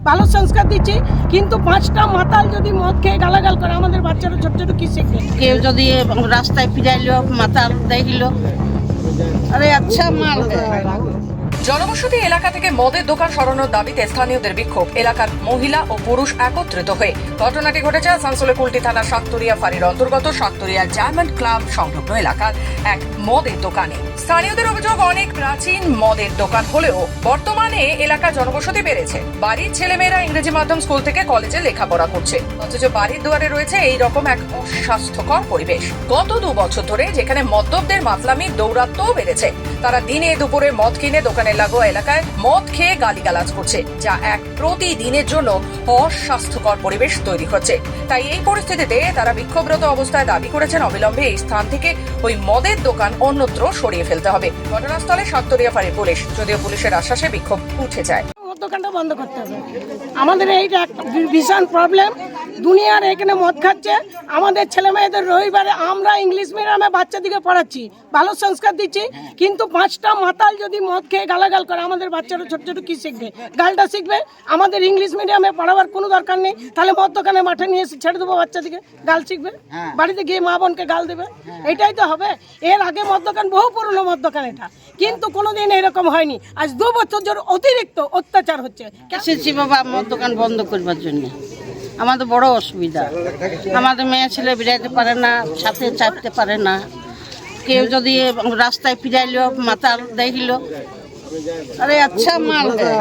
ভালো সংস্কার দিচ্ছি, কিন্তু পাঁচটা মাতাল যদি মদ খেয়ে গালাগাল করে আমাদের বাচ্চারা ছোট ছোট কি শিখবে? কেউ যদি রাস্তায় ফিরাইলো মাতাল দেখলো, আরে আচ্ছা মাল জনবসতি এলাকা থেকে মদের দোকান সরানোর দাবিতে স্থানীয়দের বিক্ষোভ। এলাকার মহিলা ও পুরুষ একত্রিত হয়ে ঘটনাটি ঘটেছে আসানসোলের কুলটি থানার শাকতরিয়া ফাঁড়ির অন্তর্গত শাকতরিয়া ডায়মন্ড ক্লাব সংলগ্ন এলাকার এক মদের দোকানে। স্থানীয়দের অভিযোগ, অনেক প্রাচীন মদের দোকান হলেও বর্তমানে এলাকার জনবসতি বেড়েছে। বাড়ির ছেলেমেয়েরা ইংরেজি মাধ্যম স্কুল থেকে কলেজে লেখাপড়া করছে, অথচ বাড়ির দুয়ারে রয়েছে এই রকম এক অস্বাস্থ্যকর পরিবেশ। গত 2 বছর ধরে যেখানে মদ্যপদের মাতলামি দৌরাত্ম্যও বেড়েছে, তারা দিনে দুপুরে মদ কিনে দোকানের লাগোয়া এলাকায় মদ খেয়ে গালিগালাজ করছে, যা এক প্রতিদিনের জন্য অস্বাস্থ্যকর পরিবেশ তৈরি হচ্ছে। তাই এই পরিস্থিতিতে তারা বিক্ষোভরত অবস্থায় দাবি করেছেন অবিলম্বে এই স্থান থেকে ওই মদের দোকান অন্যত্র সরিয়ে ফেলতে হবে। ঘটনাস্থলে শাকতরিয়া ফাঁড়ির পুলিশ, যদিও পুলিশের আশ্বাসে বিক্ষোভ উঠে যায়। মদ দোকানটা বন্ধ করতে হবে। আমাদের এইটা একটা ভীষণ প্রবলেম। দুনিয়ার এখানে মদ খাচ্ছে, আমাদের ছেলে মেয়েদের রবিবারে আমরা ইংলিশ মিডিয়ামে বাচ্চাদিকে পড়াচ্ছি, ভালো সংস্কার দিচ্ছি, কিন্তু পাঁচটা মাতাল যদি মদ খেয়ে গালাগাল করে আমাদের বাচ্চারা ছোট ছোট কি শিখবে? গালটা শিখবে। আমাদের ইংলিশ মিডিয়ামে পড়াবার কোনো দরকার নেই, তাহলে মদ দোকানে মাঠে নিয়ে এসে ছেড়ে দেবো বাচ্চাদিকে, গাল শিখবে, বাড়িতে গিয়ে মা বোনকে গাল দেবে, এটাই তো হবে। এর আগে মদ দোকান বহু পুরনো মদ দোকান এটা, কিন্তু কোনোদিন এরকম হয়নি। আজ 2 বছর ধরে অতিরিক্ত অত্যাচার হচ্ছে। এসেছি বাবা মদ দোকান বন্ধ করবার জন্য। আমাদের বড় অসুবিধা, আমাদের মেয়ে ছেলে বেরাইতে পারে না, সাথে চাপতে পারে না। কেউ যদি রাস্তায় ফিরাইলো মাতাল দেখলো, अरे अच्छा माल है,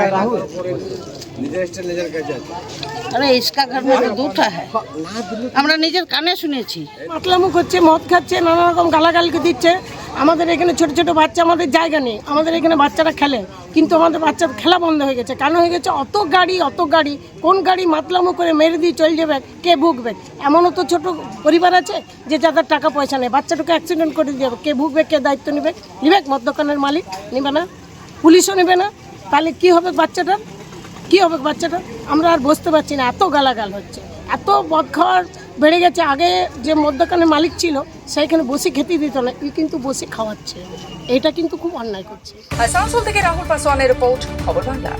अरे इसका घर में तो दूठा है, আমরা নিজের কানে শুনেছি। মাতলামুখ হচ্ছে, মদ খাচ্ছে, নানা রকম গালাগালকে দিচ্ছে। আমাদের এখানে ছোট ছোট বাচ্চা, আমাদের জায়গা নেই, আমাদের এখানে বাচ্চারা খেলে, কিন্তু আমাদের বাচ্চার খেলা বন্ধ হয়ে গেছে। কেন হয়ে গেছে? অত গাড়ি, কোন গাড়ি মাতলামুখ করে মেরে দিয়ে চলে যাবে, কে ভুগবে? এমনও তো ছোট পরিবার আছে যে যাদের টাকা পয়সা নেই, বাচ্চাটাকে অ্যাক্সিডেন্ট করে দিয়ে যাবে, কে ভুগবে? কে দায়িত্ব নেবে? মদ দোকানের মালিক নেবে না, পুলিশও নেবে না, তাহলে কি হবে বাচ্চাটার? আমরা আর বুঝতে পারছি না, এত গালাগাল হচ্ছে, এত মদ খাওয়ার বেড়ে গেছে। আগে যে মদ দোকানের মালিক ছিল সেইখানে বসে খেতে দিত না, কিন্তু বসে খাওয়াচ্ছে, এটা কিন্তু খুব অন্যায় করছে। আসানসোল থেকে রাহুল পাসওয়ানের রিপোর্ট, খবর বাংলা।